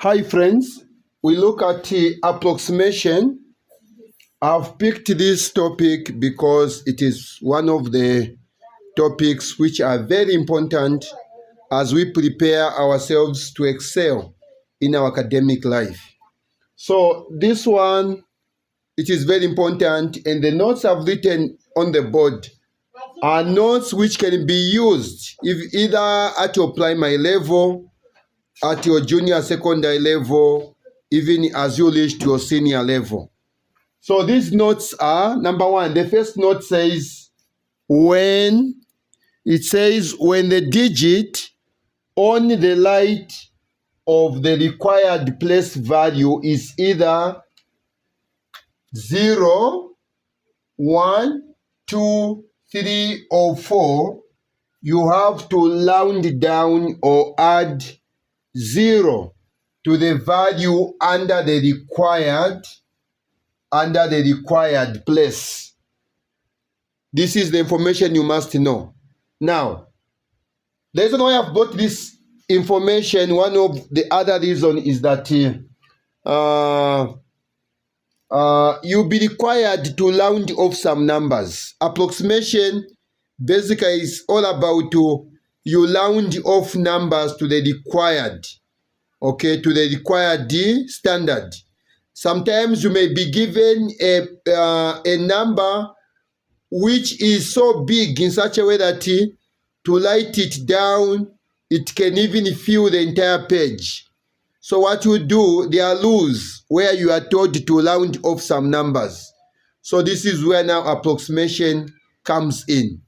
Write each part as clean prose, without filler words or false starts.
Hi friends, we look at the approximation. I've picked this topic because it is one of the topics which are very important as we prepare ourselves to excel in our academic life. So this one, it is very important, and the notes I've written on the board are notes which can be used if either at your primary level, at your junior secondary level, even as you reach to your senior level. So these notes are, number one, the first note says when the digit on the right of the required place value is either 0, 1, 2, 3, or 4, you have to round down or add 0 to the value under the required place. This is the information you must know. Now, the reason why I've got this information, one of the other reason is that you'll be required to round off some numbers. Approximation basically is all about you round off numbers to the required, to the required standard. Sometimes you may be given a number which is so big in such a way that to write it down, it can even fill the entire page. So what you do, there are rules where you are told to round off some numbers. So this is where now approximation comes in.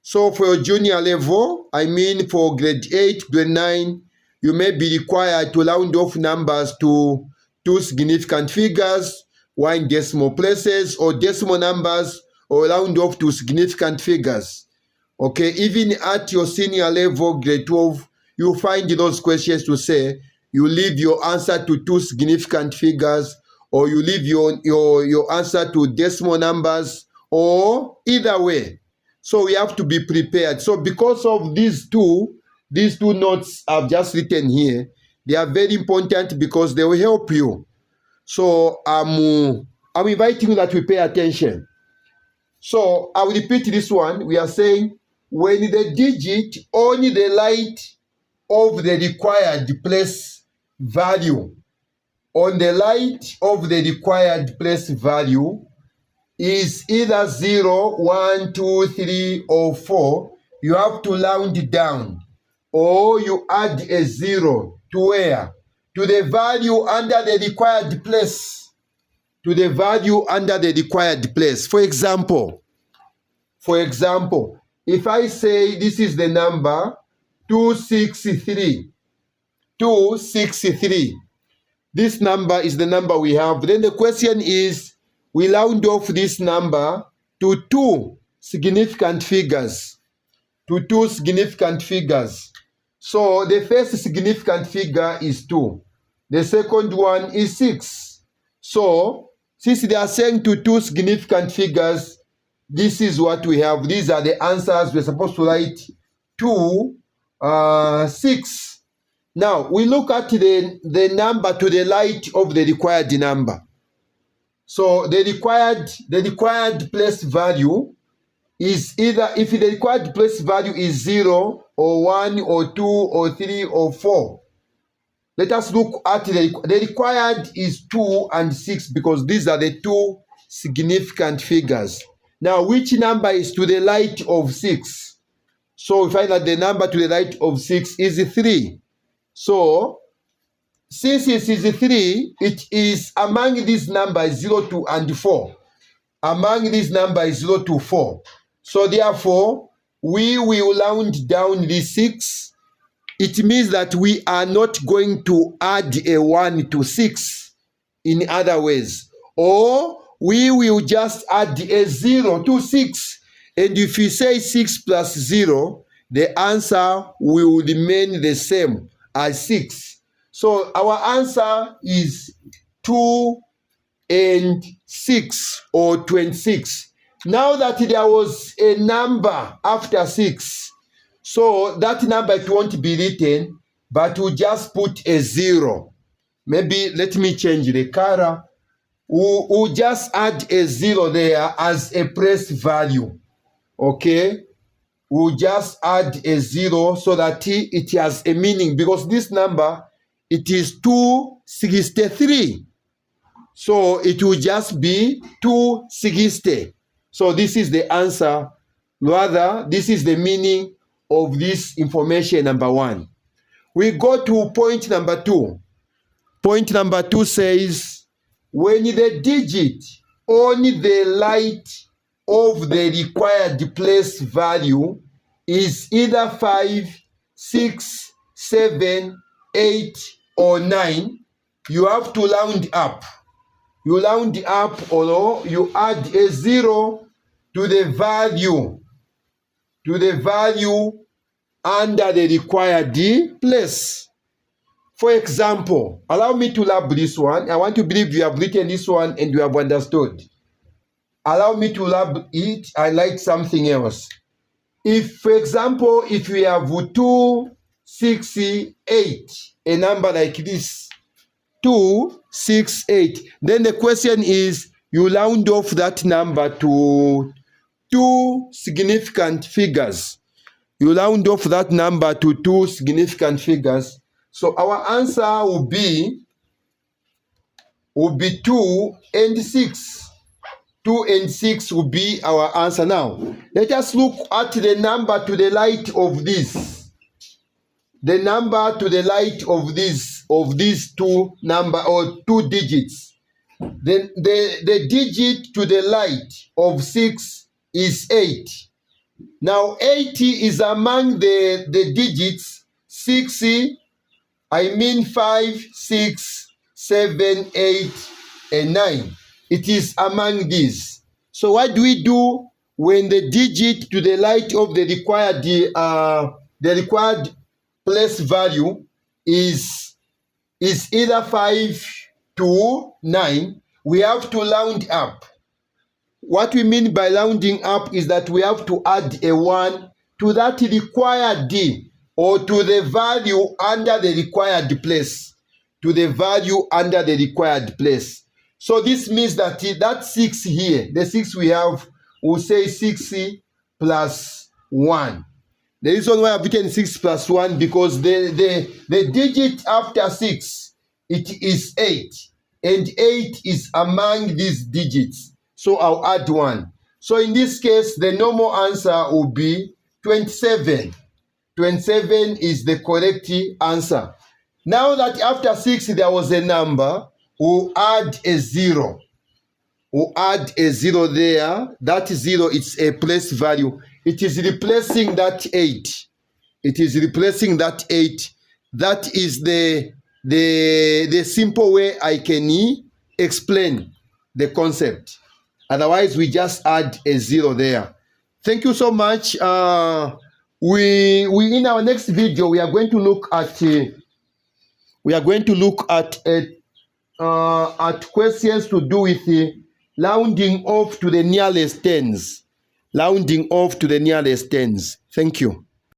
So for your junior level, for grade 8, grade 9, you may be required to round off numbers to 2 significant figures, 1 decimal places, or decimal numbers, or round off to significant figures. Even at your senior level, grade 12, you find those questions to say you leave your answer to 2 significant figures, or you leave your answer to decimal numbers, or either way. So we have to be prepared. So because of these two notes I've just written here, they are very important because they will help you. So I'm inviting you that we pay attention. So I will repeat this one. We are saying when the digit on the right of the required place value, on the right of the required place value is either 0, 1, 2, 3, or 4, you have to round down, or you add a 0 to where? To the value under the required place. To the value under the required place. For example, if I say this is the number 263, this number is the number we have. Then the question is, we round off this number to 2 significant figures. So the first significant figure is 2. The second one is 6. So since they are saying to 2 significant figures, this is what we have. These are the answers. We're supposed to write 2, 6. Now we look at the number to the right of the required number. So the required place value is either, if the required place value is 0 or 1 or 2 or 3 or 4. Let us look at the required is 2 and 6 because these are the 2 significant figures. Now which number is to the right of 6? So we find that the number to the right of 6 is 3. So since it is 3, it is among these numbers 0, 2, and 4. Among these numbers 0 to 4. So therefore, we will round down the 6. It means that we are not going to add a 1 to 6 in other ways. Or we will just add a 0 to 6. And if we say 6 plus 0, the answer will remain the same as 6. So our answer is 2 and 6 or 26. Now that there was a number after 6, so that number it won't be written, but we'll just put a 0. Maybe let me change the color. We'll just add a 0 there as a place value. Okay? We'll just add a 0 so that it has a meaning, because this number, it is 263. So it will just be 260. So this is the answer. Rather, this is the meaning of this information number 1. We go to point number 2. Point number 2 says, when the digit on the right of the required place value is either 5, 6, 7, 8, or 9, you have to round up. You round up, or you add a 0 to the value under the required place. For example, allow me to lab this one. I want to believe you have written this one and you have understood. Allow me to lab it. I like something else. If, for example, if we have 268, a number like this, 268, then the question is, you round off that number to 2 significant figures. You round off that number to 2 significant figures. So our answer will be 2 and 6. 2 and 6 will be our answer. Now, let us look at the number to the right of this. The number to the right of these 2 number or 2 digits. The digit to the right of 6 is 8. Now 80 is among the digits 6, 5, 6, 7, 8, and 9. It is among these. So what do we do when the digit to the right of the required place value is either 5 to 9? We have to round up. What we mean by rounding up is that we have to add a 1 to that required D, or to the value under the required place. To the value under the required place. So this means that that 6 here, the 6 we have, we'll say 6 plus 1. The reason why I've written 6 plus 1, because the digit after 6, it is 8. And 8 is among these digits. So I'll add 1. So in this case, the normal answer will be 27. 27 is the correct answer. Now that after 6 there was a number, we'll add a 0. We'll add a 0 there. That 0 is a place value. It is replacing that 8. It is replacing that 8. That is the simple way I can explain the concept. Otherwise, we just add a 0 there. Thank you so much. We in our next video we are going to look at questions to do with rounding off to the nearest tens. Rounding off to the nearest tens. Thank you.